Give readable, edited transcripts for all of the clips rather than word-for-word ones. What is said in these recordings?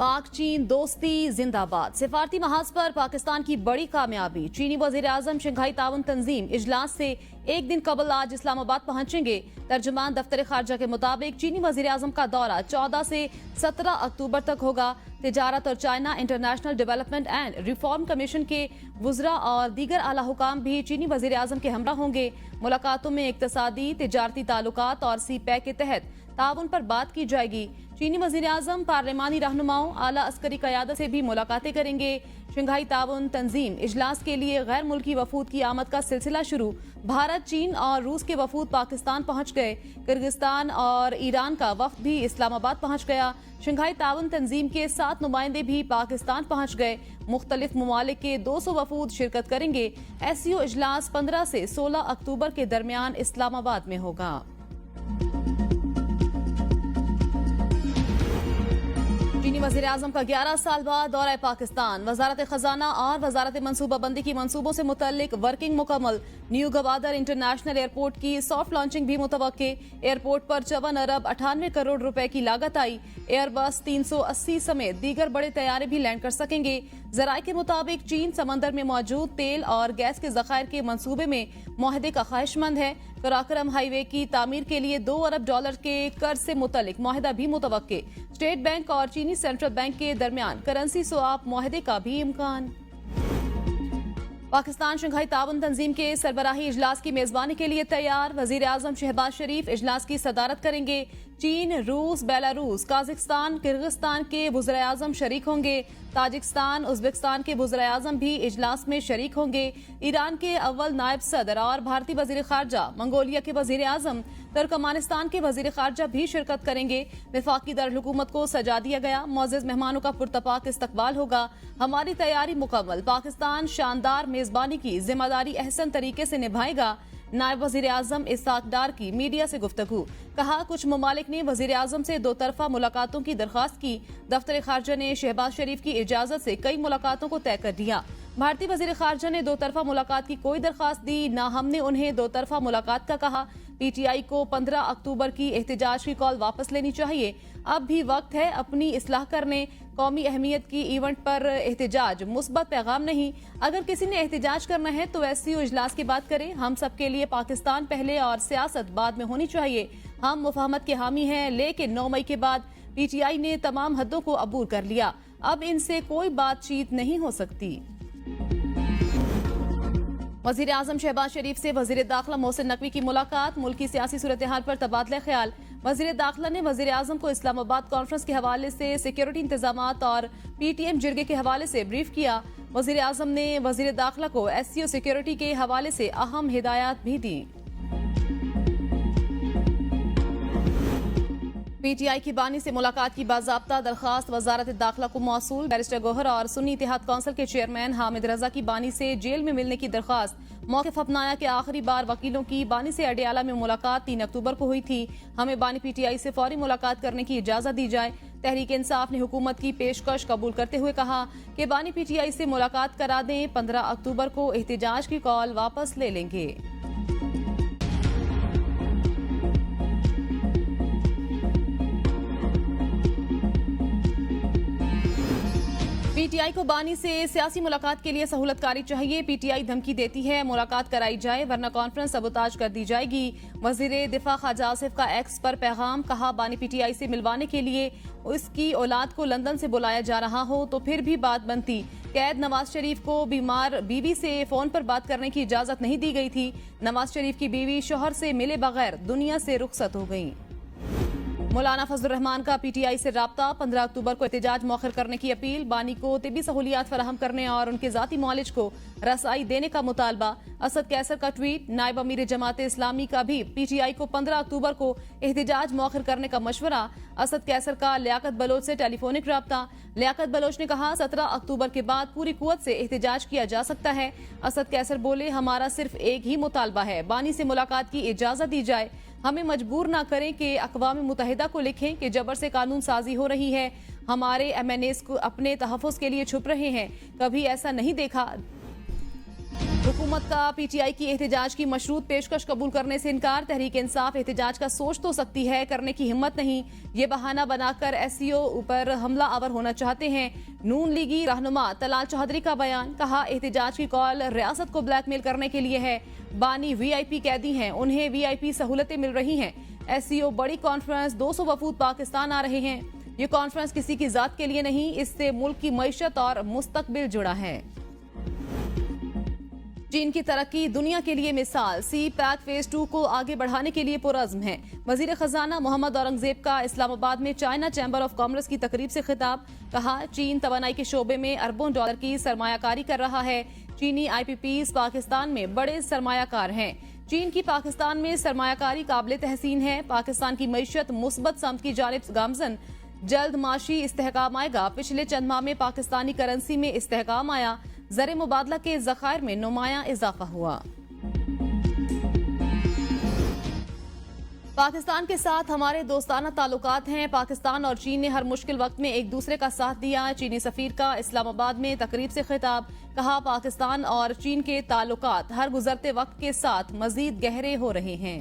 पाक चीन दोस्ती जिंदाबाद। सिफारती महाज पर पाकिस्तान की बड़ी कामयाबी। चीनी वजीर आजम शंघाई ताउन तंजीम इजलास से एक दिन कबल आज इस्लामाबाद पहुंचेंगे। तर्जुमान दफ्तर खारजा के मुताबिक चीनी वजीर आजम का दौरा 14 से 17 अक्टूबर तक होगा। तिजारत और China international development and reform commission के वुज़रा और दीगर आला हुकाम भी चीनी वजीर आजम के हमरा होंगे। मुलाकातों में इक्तसादी तिजारती ताल्लुकात और CPEC के तहत ताउन पर बात की जाएगी। चीनी वजीर आजम पार्लिमानी रहनुमाओं आला अस्करी क़यादत से भी मुलाकातें करेंगे। शंघाई ताउन तंजीम इजलास के लिए गैर मुल्की वफूद की आमद का सिलसिला शुरू। भारत, चीन और रूस के वफूद पाकिस्तान पहुंच गए। किर्गिस्तान और ईरान का वफ्द भी इस्लामाबाद पहुंच गया। शंघाई ताउन तंजीम के 7 नुमाइंदे भी पाकिस्तान पहुंच गए। मुख्तलिफ ममालिक के 200 वफूद शिरकत करेंगे। SCO इजलास 15 से 16 अक्टूबर के दरमियान इस्लामाबाद में होगा। चीनी वज़ीर आज़म का 11 साल बाद दौरा पाकिस्तान। वजारत खजाना और वजारत मनसूबाबंदी की मंसूबों से मुतल्लिक वर्किंग मुकम्मल। न्यू गवादर इंटरनेशनल एयरपोर्ट की सॉफ्ट लॉन्चिंग भी मुतवक्के। एयरपोर्ट पर 54 अरब 98 करोड़ रुपए की लागत आई। एयरबस 380 समेत दीगर बड़े तैयारे भी लैंड कर सकेंगे। जराये के मुताबिक चीन समंदर में मौजूद तेल और गैस के जखायर के मंसूबे में मुआहदे का ख्वाहिशमंद है। कराकरम हाईवे की तामीर के लिए $2 अरब के कर्ज से मुतल्लिक मुआहदा भी मुतवक्के। स्टेट बैंक और चीनी सेंट्रल बैंक के दरमियान करेंसी स्वैप मुआहदे का भी इम्कान। पाकिस्तान शंघाई ताउन तंजीम के सरबराही इजलास की मेजबानी के लिए तैयार। वजीर आजम शहबाज शरीफ इजलास की सदारत करेंगे। चीन, रूस, बेलारूस, काजाकिस्तान, किर्गिस्तान के वज़ीर आजम शरीक होंगे। ताजिकिस्तान, उज़्बेकिस्तान के वज़ीर आजम भी इजलास में शरीक होंगे। ईरान के अव्वल नायब सदर और भारतीय वजीर खारजा, मंगोलिया के वजीर आजम, तुर्कमानिस्तान के वजीर खारजा भी शिरकत करेंगे। वफाकी दारुल-हुकूमत को सजा दिया गया। मुअज़्ज़ज़ मेहमानों का पुरतपाक इस्तकबाल होगा। हमारी तैयारी मुकम्मल। पाकिस्तान शानदार मेजबानी की जिम्मेदारी अहसन तरीके से निभाएगा। नायब वजीर आजम इसाक डार की मीडिया से गुफ्तगू। कहा, कुछ ममालिक ने वजीर आजम से 2 तरफा मुलाकातों की दरख्वास्त की। दफ्तर खारजा ने शहबाज शरीफ की इजाजत से कई मुलाकातों को तय कर दिया। भारतीय वजीर खारजा ने 2 तरफा मुलाकात की कोई दरख्वास्त दी, न हमने उन्हें 2 तरफा मुलाकात का कहा। PTI को 15 अक्टूबर की एहतजाज की कॉल वापस लेनी चाहिए। अब भी वक्त है अपनी इस्लाह करने। कौमी अहमियत की इवेंट पर एहतजाज मुस्बत पैगाम नहीं। अगर किसी ने एहतजाज करना है तो SCO इजलास की बात करें। हम सब के लिए पाकिस्तान पहले और सियासत बाद में होनी चाहिए। हम मुफाहमत के हामी हैं, लेकिन 9 मई के बाद PTI ने तमाम हदों को अबूर कर लिया। अब इनसे कोई बातचीत नहीं हो सकती। वजीर आजम शहबाज शरीफ से वजीर दाखिला मोहसिन नकवी की मुलाकात। मुल्क की सियासी सूरत हाल पर तबादला ख्याल। वजीर दाखिला ने वजीर आजम को इस्लामाबाद कॉन्फ्रेंस के हवाले से सिक्योरिटी इंतजामात और PTM जिरगे के हवाले से ब्रीफ किया। वजीर आजम ने वजीर दाखिला को SCO सिक्योरिटी के हवाले से अहम हिदायत भी दी। PTI की बानी से मुलाकात की बाज़ाब्ता दरखास्त वजारत दाखिला को मौसूल। बैरिस्टर गोहर और सुन्नी इत्तेहाद काउंसिल के चेयरमैन हामिद रजा की बानी से जेल में मिलने की दरखास्त। मौक़िफ़ अपनाया कि आखिरी बार वकीलों की बानी से अडियाला में मुलाकात 3 अक्टूबर को हुई थी। हमें बानी PTI से फौरी मुलाकात करने की इजाज़त दी जाए। तहरीक इंसाफ ने हुकूमत की पेशकश कबूल करते हुए कहा कि बानी PTI से मुलाकात करा दें। 15 अक्टूबर को एहतजाज की कॉल वापस ले लेंगे। PTI को बानी से सियासी मुलाकात के लिए सहूलतकारी चाहिए। PTI धमकी देती है मुलाकात कराई जाए वरना कॉन्फ्रेंस सबूताज कर दी जाएगी। वजीर दिफा ख्वाजा आसिफ का X पर पैगाम। कहा, बानी PTI से मिलवाने के लिए उसकी औलाद को लंदन से बुलाया जा रहा हो तो फिर भी बात बनती। कैद नवाज शरीफ को बीमार बीवी से फोन पर बात करने की इजाजत नहीं दी गई थी। नवाज शरीफ की बीवी शोहर से मिले बगैर दुनिया से रुखसत हो गई। मौलाना फजल रहमान का PTI से राब्ता। 15 अक्टूबर को एहतजाज मौखर करने की अपील। बानी को तिबी सहूलियात फराहम करने और उनके जाती मौलिज को रसाई देने का मुतालबा। असद कैसर का ट्वीट। नायब अमीर जमात इस्लामी का भी PTI को 15 अक्टूबर को एहतजाज मौखर करने का मशवरा। असद कैसर का लियाकत बलोच से टेलीफोनिक राब्ता। लियाकत बलोच ने कहा, 17 अक्टूबर के बाद पूरी कुव्वत से एहतजाज किया जा सकता है। असद कैसर बोले, हमारा सिर्फ एक ही मुतालबा है, बानी से मुलाकात की इजाजत दी जाए। हमें मजबूर ना करें कि अक़वाम मुत्तहिदा को लिखें कि जबर से कानून साजी हो रही है। हमारे MNAs को अपने तहफ़्फ़ुज़ के लिए छुप रहे हैं। कभी ऐसा नहीं देखा। हुकूमत का पीटीआई की एहतजाज की मशरूत पेशकश कबूल करने से इनकार। तहरीक इंसाफ एहतजाज का सोच तो सकती है, करने की हिम्मत नहीं। ये बहाना बनाकर एससीओ ऊपर हमला आवर होना चाहते हैं। नून लीगी रहनुमा तलाल चौधरी का बयान, कहा एहतजाज की कॉल रियासत को ब्लैकमेल करने के लिए है। बानी वीआईपी कैदी हैं, उन्हें वीआईपी सहूलतें मिल रही हैं। एससीओ बड़ी कॉन्फ्रेंस, 200 वफूद पाकिस्तान आ रहे हैं। ये कॉन्फ्रेंस किसी की जात के लिए नहीं, इससे मुल्क की मईशत और मुस्तकबिल जुड़ा है। चीन की तरक्की दुनिया के लिए मिसाल, सी पैक फेज 2 को आगे बढ़ाने के लिए पुरअज़्म है। वजीर खजाना मोहम्मद औरंगजेब का इस्लामाबाद में चाइना चैम्बर ऑफ कॉमर्स की तकरीब से खिताब, कहा चीन तवानाई के शोबे में अरबों डॉलर की सरमायाकारी कर रहा है। चीनी आईपीपीज पाकिस्तान में बड़े सरमायाकार हैं। चीन की पाकिस्तान में सरमायाकारी काबिल तहसीन है। पाकिस्तान की मईशत मुस्बत समत की जानिब गामजन, जल्द माशी इस्तेहकाम आएगा। पिछले चंद माह में पाकिस्तानी करेंसी में इस्तेहकाम आया। ज़र मुबादला के ज़खायर में नुमाया इजाफा हुआ। पाकिस्तान के साथ हमारे दोस्ताना ताल्लुकात हैं। पाकिस्तान और चीन ने हर मुश्किल वक्त में एक दूसरे का साथ दिया। चीनी सफीर का इस्लामाबाद में तकरीब से खिताब, कहा पाकिस्तान और चीन के ताल्लुकात हर गुजरते वक्त के साथ मजीद गहरे हो रहे हैं।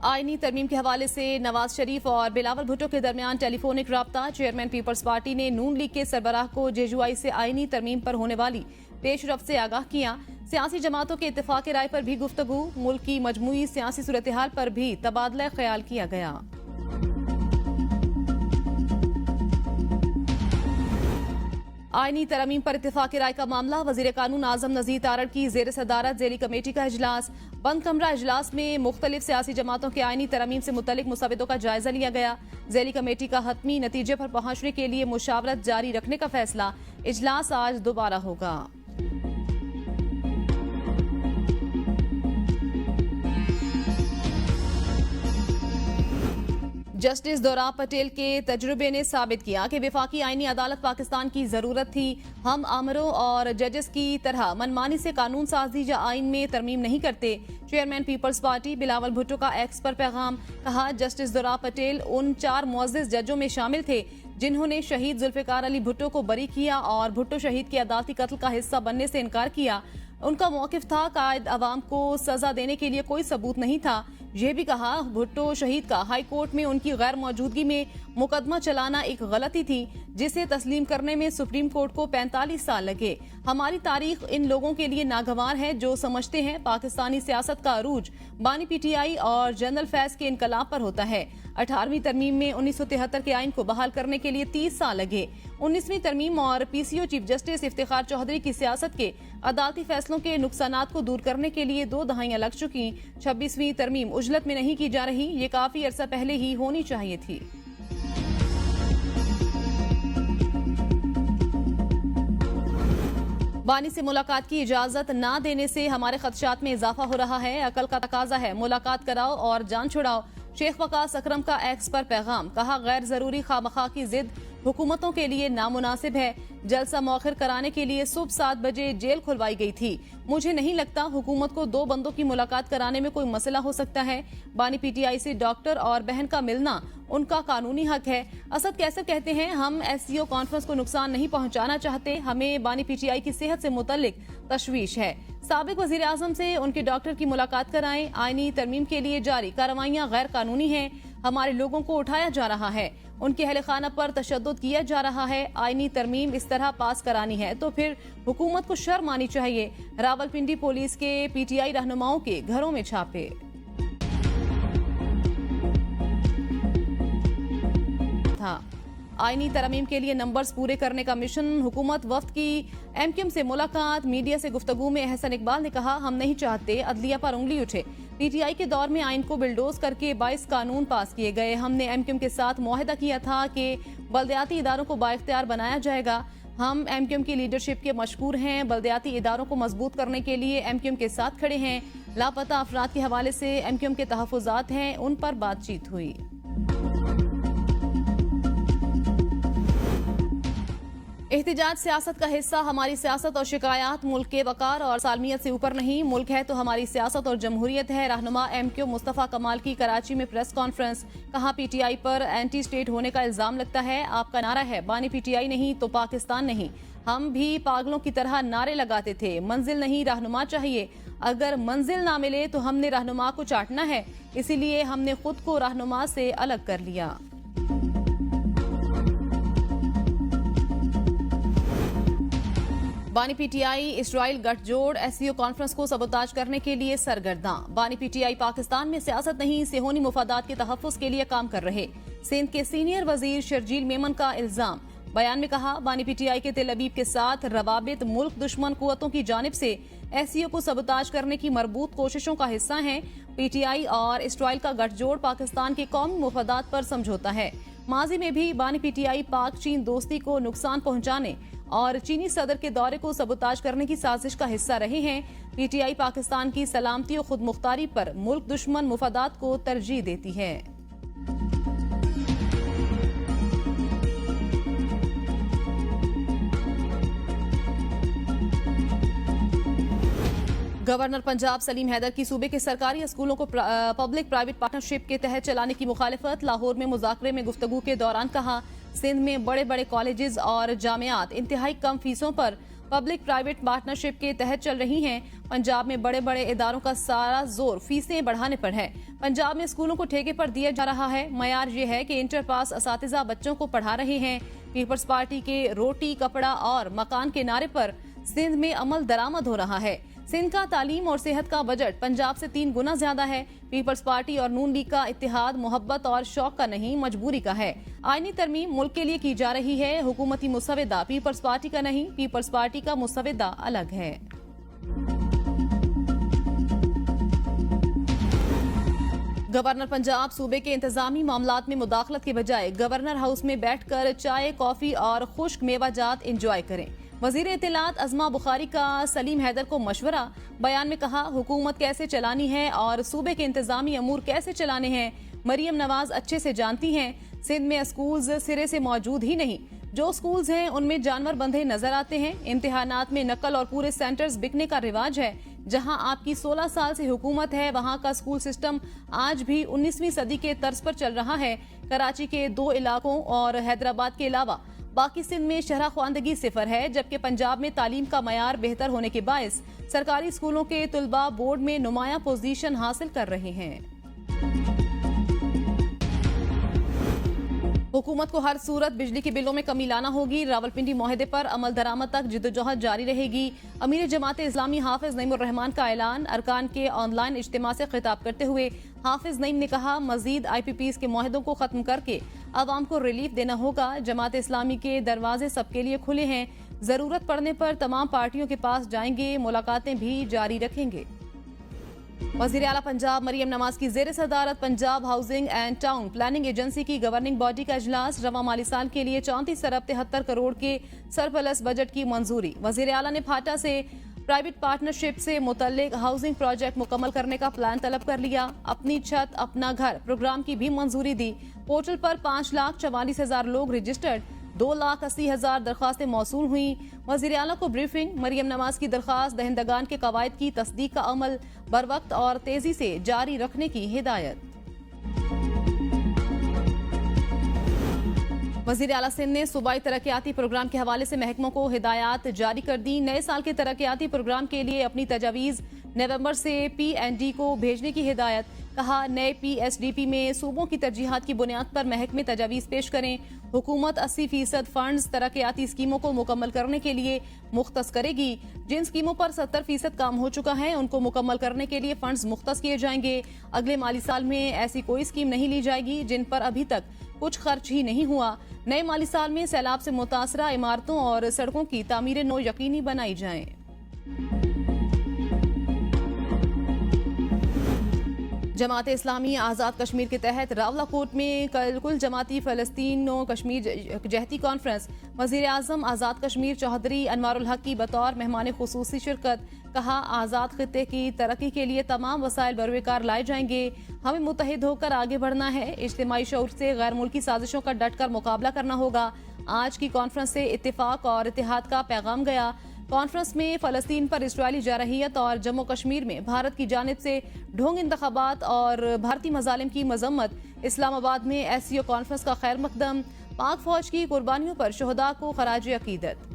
आईनी तरमीम के हवाले से नवाज शरीफ और बिलावल भुट्टो के दरमियान टेलीफोनिक राब्ता। चेयरमैन पीपल्स पार्टी ने नून लीग के सरबराह को जेजुआई से आईनी तरमीम पर होने वाली पेशरफ से आगाह किया। सियासी जमातों के इत्तेफाक राय पर भी गुफ्तगू, मुल्क की मजमूई सियासी सूरत हाल पर भी तबादला ख्याल किया गया। आईनी तरमीम पर इत्तेफाक राय का मामला, वजीर कानून आजम नजीर तारड़ की जेर सदारत ज़ेली कमेटी का इजलास। बंद कमरा इजलास में मुख्तलिफ सियासी जमातों के आईनी तरमीम से मुतल्लिक मुसविदों का जायजा लिया गया। ज़ेली कमेटी का हतमी नतीजे पर पहुंचने के लिए मुशावरत जारी रखने का फैसला। इजलास आज दोबारा होगा। जस्टिस दोराब पटेल के तजुर्बे ने साबित किया कि वफाकी आईनी अदालत पाकिस्तान की जरूरत थी। हम आमरों और जजेस की तरह मनमानी से कानून साजी या आइन में तरमीम नहीं करते। Chairman Peoples Party Bilawal Bhutto का एक्स पर पैगाम, कहा जस्टिस दोराब पटेल उन 4 मुअज़्ज़िज़ जजों में शामिल थे जिन्होंने शहीद जुल्फ़िकार अली भुट्टो को बरी किया और भुट्टो शहीद के अदालती कत्ल का हिस्सा बनने से इनकार किया। उनका मौक़िफ़ था कायद अवाम को सजा देने के लिए कोई सबूत नहीं था। यह भी कहा भुट्टो शहीद का हाई कोर्ट में उनकी गैर मौजूदगी में मुकदमा चलाना एक गलती थी, जिसे तस्लीम करने में सुप्रीम कोर्ट को 45 साल लगे। हमारी तारीख इन लोगों के लिए नागवार है जो समझते हैं पाकिस्तानी सियासत का अरूज बानी पीटीआई और जनरल फैज के इनकलाब पर होता है। 18वीं तरमीम में 1973 के आइन को बहाल करने के लिए 30 साल लगे। 19वीं तरमीम और PCO chief justice Iftikhar Chaudhry की सियासत के अदालती फैसलों के नुकसानात को दूर करने के लिए 2 दहाइयां लग चुकी। 26वीं तरमीम उजलत में नहीं की जा रही, ये काफी अरसा पहले ही होनी चाहिए थी। बानी से मुलाकात की इजाजत न देने से हमारे खदशात में इजाफा हो रहा है। अकल का तकाजा है, मुलाकात कराओ और जान छुड़ाओ। शेख वकास अकरम का एक्स पर पैगाम, कहा गैर जरूरी खामखा की जिद हुकूमतों के लिए नामुनासिब है। जलसा मौखिर कराने के लिए सुबह 7 बजे जेल खुलवाई गई थी। मुझे नहीं लगता हुकूमत को 2 बंदों की मुलाकात कराने में कोई मसला हो सकता है। बानी पीटीआई से डॉक्टर और बहन का मिलना उनका कानूनी हक है। असद कैसर कहते हैं हम एससीओ कॉन्फ्रेंस को नुकसान नहीं पहुंचाना चाहते, हमें बानी पीटीआई की सेहत से मुतल्लिक तशवीश है। साबिक वजीर आजम से उनके डॉक्टर की मुलाकात कराएं। आईनी तरमीम के लिए जारी कार्रवाइयां गैर कानूनी हैं। हमारे लोगों को उठाया जा रहा है, उनके अहले खाना पर तशद्दुद किया जा रहा है। आईनी तरमीम इस तरह पास करानी है तो फिर हुकूमत को शर्म आनी चाहिए। रावलपिंडी पुलिस के पीटीआई रहनुमाओं के घरों में छापे। था आईनी तरमीम के लिए नंबर्स पूरे करने का मिशन। हुकूमत वफ्द की एमक्यूएम से मुलाकात। मीडिया से गुफ्तगू में एहसन इकबाल ने कहा हम नहीं चाहते अदलिया पर उंगली उठे। पीटीआई के दौर में आइन को बिल्डोज करके 22 कानून पास किए गए। हमने एमक्यूएम के साथ मुआहदा किया था कि बल्दियाती इदारों को बाइख्तियार बनाया जाएगा। हम एमक्यूएम की लीडरशिप के मशकूर हैं। बल्दियाती इदारों को मजबूत करने के लिए एमक्यूएम के साथ खड़े हैं। लापता अफराद के हवाले से एमक्यूएम के तहफ़्फ़ुज़ात हैं, उन पर बातचीत हुई। एहतिजाज सियासत का हिस्सा। हमारी सियासत और शिकायत मुल्क के वकार और सालमियत से ऊपर नहीं। मुल्क है तो हमारी सियासत और जमहूरियत है। रहनुमा MQ मुस्तफ़ा कमाल की कराची में प्रेस कॉन्फ्रेंस। कहा PTI पर एंटी स्टेट होने का इल्जाम लगता है। आपका नारा है बानी PTI नहीं तो पाकिस्तान नहीं। हम भी पागलों की तरह नारे लगाते थे। मंजिल नहीं रहनुमा चाहिए। अगर मंजिल ना मिले तो हमने रहनुमा को चाटना है, इसीलिए हमने खुद को रहनुमा से अलग कर लिया। बानी PTI इसराइल गठजोड़। SCO कॉन्फ्रेंस को सबोताज करने के लिए सरगर्दा। बानी PTI पाकिस्तान में सियासत नहीं, सेहोनी मुफादात के तहफ़्फ़ुज़ के लिए काम कर रहे। सिंध के सीनियर वजीर शर्जील मेमन का इल्जाम। बयान में कहा बानी PTI के तेल अवीव के साथ रवाबित मुल्क दुश्मन कुव्वतों की जानिब से SCO को सबोताज करने की मरबूत कोशिशों का हिस्सा हैं। PTI और इसराइल का गठजोड़ पाकिस्तान के कौमी मुफादात पर समझौता है। माजी में भी बानी PTI पाक चीन दोस्ती को नुकसान पहुंचाने और चीनी सदर के दौरे को सबोताज करने की साजिश का हिस्सा रहे हैं। PTI पाकिस्तान की सलामती और खुद मुख्तारी पर मुल्क दुश्मन मुफादात को तरजीह देती है। गवर्नर पंजाब सलीम हैदर की सूबे के सरकारी स्कूलों को पब्लिक प्राइवेट पार्टनरशिप के तहत चलाने की मुखालिफत। लाहौर में मुज़ाकरे में गुफ्तगू के दौरान कहा सिंध में बड़े बड़े कॉलेजेस और जामियात इंतहाई कम फीसों पर पब्लिक प्राइवेट पार्टनरशिप के तहत चल रही हैं। पंजाब में बड़े बड़े इदारों का सारा जोर फीसें बढ़ाने पर है। पंजाब में स्कूलों को ठेके पर दिया जा रहा है। मयार ये है कि इंटर पास असातिज़ा बच्चों को पढ़ा रहे हैं। पीपल्स पार्टी के रोटी कपड़ा और मकान के नारे पर सिंध में अमल दरामद हो रहा है। सिंध का तालीम और सेहत का बजट पंजाब से 3 गुना ज्यादा है। पीपल्स पार्टी और नून लीग का इत्तेहाद मोहब्बत और शौक का नहीं, मजबूरी का है। आईनी तरमीम मुल्क के लिए की जा रही है। हुकूमती मुसविदा पीपल्स पार्टी का नहीं, पीपल्स पार्टी का मुसविदा अलग है। गवर्नर पंजाब सूबे के इंतजामी मामलात में मुदाखलत के बजाय गवर्नर हाउस में बैठकर चाय कॉफी और खुश्क मेवाजात इंजॉय करें। वजीर इत्तलात अजमा बुखारी का सलीम हैदर को मशवरा। बयान में कहा हुकूमत कैसे चलानी है और सूबे के इंतजामी अमूर कैसे चलाने हैं मरियम नवाज अच्छे से जानती हैं। सिंध में स्कूल्स सिरे से मौजूद ही नहीं। जो स्कूल्स हैं उनमें जानवर बंधे नजर आते हैं। इम्तिहानात में नकल और पूरे सेंटर्स बिकने का रिवाज है। जहां आपकी 16 साल से हुकूमत है वहां का स्कूल सिस्टम आज भी 19वीं सदी के तर्ज पर चल रहा है। कराची के 2 इलाकों और हैदराबाद के अलावा बाकी सिंध में शरह ख्वानदगी 0 है, जबकि पंजाब में तालीम का मयार बेहतर होने के बायस सरकारी स्कूलों के तुलबा बोर्ड में नुमाया पोजीशन हासिल कर रहे हैं। हुकूमत को हर सूरत बिजली के बिलों में कमी लाना होगी। रावलपिंडी मुआहदे पर अमल दरामद तक जिद्दोजहद जारी रहेगी। अमीर जमात इस्लामी हाफिज नईमुर रहमान का ऐलान। अरकान के ऑनलाइन इज्तिमा से खिताब करते हुए हाफिज नईम ने कहा मजीद IPPs के मुआहदों को खत्म करके अवाम को रिलीफ देना होगा। जमात इस्लामी के दरवाजे सबके लिए खुले हैं। जरूरत पड़ने पर तमाम पार्टियों के पास जाएंगे। मुलाकातें भी जारी रखेंगे। वज़ीर आला पंजाब मरियम नवाज की ज़ेर सदारत Punjab housing and town planning agency की गवर्निंग बॉडी का इजलास। रवा माली साल के लिए 34 अरब 73 करोड़ के सरप्लस बजट की मंजूरी। वज़ीर आला ने फाटा से प्राइवेट पार्टनरशिप से मुतल्लिक हाउसिंग प्रोजेक्ट मुकम्मल करने का प्लान तलब कर लिया। अपनी छत अपना घर प्रोग्राम की भी मंजूरी दी। पोर्टल पर 5,44,000 लोग रजिस्टर्ड। 2,80,000 दरख्वास्तें मौसूल हुई। वज़ीर आला को ब्रीफिंग। मरियम नवाज की दरख्वास्त दहिंदगान के कवायद की तस्दीक का अमल बर वक्त और तेजी से जारी रखने की हिदायत। वज़ीर आला सिंध ने सूबाई तरक्याती प्रोग्राम के हवाले से महकमों को हिदायत जारी कर दी। नए साल के तरक्याती प्रोग्राम के लिए अपनी तजावीज़ नवंबर से P&D को भेजने की हिदायत। कहा नए PSDP में सूबों की तरजीहात की बुनियाद पर महकमे तजावीज़ पेश करें। हुकूमत 80% फंड्स तरक्याती स्कीमों को मुकम्मल करने के लिए मुख्तस करेगी। जिन स्कीमों पर 70% काम हो चुका है उनको मुकम्मल करने के लिए फंड्स मुख्तस किए जाएंगे। अगले माली साल में ऐसी कोई स्कीम नहीं ली जाएगी जिन पर अभी तक कुछ खर्च ही नहीं हुआ। नए माली साल में सैलाब से मुतासरा इमारतों और सड़कों की तामीर नो यकीनी बनाई जाए। जमात इस्लामी आज़ाद कश्मीर के तहत रावलाकोट में कल कुल जमाती फ़लस्तीनो कश्मीर जहती कॉन्फ्रेंस। वज़ीर आज़म आज़ाद कश्मीर चौधरी अनवारुल हक की बतौर मेहमान खुसूसी शिरकत। कहा, आज़ाद खित्ते की तरक्की के लिए तमाम वसाइल बरवेकार लाए जाएंगे। हमें मुत्तहिद होकर आगे बढ़ना है। इज्तिमाई शऊर से गैर मुल्की साजिशों का डट कर मुकाबला करना होगा। आज की कॉन्फ्रेंस से इत्तेफाक और इत्तेहाद का पैगाम गया। कॉन्फ्रेंस में फ़लस्तीन पर इजरायली जारहियत और जम्मू कश्मीर में भारत की जानिब से ढोंग इंतखाबात और भारतीय मजालिम की मजम्मत। इस्लामाबाद में एससीओ कॉन्फ्रेंस का खैर मकदम। पाक फौज की कुर्बानियों पर शहदा को खराज अकीदत।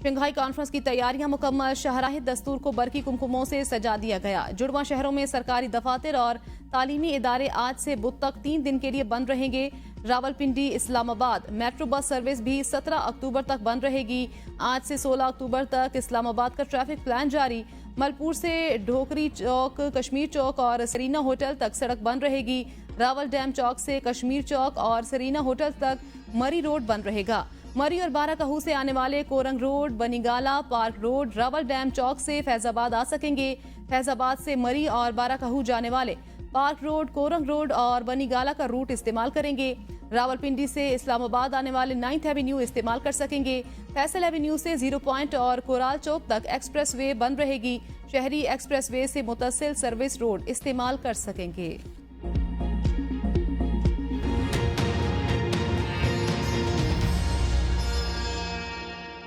शंघाई कॉन्फ्रेंस की तैयारियां मुकम्मल। शाहराह दस्तूर को बरकी कुमकुमों से सजा दिया गया। जुड़वा शहरों में सरकारी दफातर और तालीमी इदारे आज से बुध तक 3 दिन के लिए बंद रहेंगे। Rawalpindi Islamabad metro bus service भी 17 अक्टूबर तक बंद रहेगी। आज से 16 अक्टूबर तक इस्लामाबाद का ट्रैफिक प्लान जारी। मलपुर से ढोकरी चौक, कश्मीर चौक और सरीना होटल तक सड़क बंद रहेगी। रावल डैम चौक से कश्मीर चौक और सरीना होटल तक मरी रोड बंद रहेगा। मरी और बाराकहू से आने वाले Korang road, Banigala, park road, Rawal dam चौक से फैजाबाद आ सकेंगे। फैजाबाद से मरी और बाराकहू जाने वाले पार्क रोड, कोरंग रोड और बनीगाला का रूट इस्तेमाल करेंगे। रावलपिंडी से इस्लामाबाद आने वाले 9th एवेन्यू इस्तेमाल कर सकेंगे। फैसल एवेन्यू से 0 पॉइंट और कोराल चौक तक एक्सप्रेस वे बंद रहेगी। शहरी एक्सप्रेस वे से मुतसिल सर्विस रोड इस्तेमाल कर सकेंगे।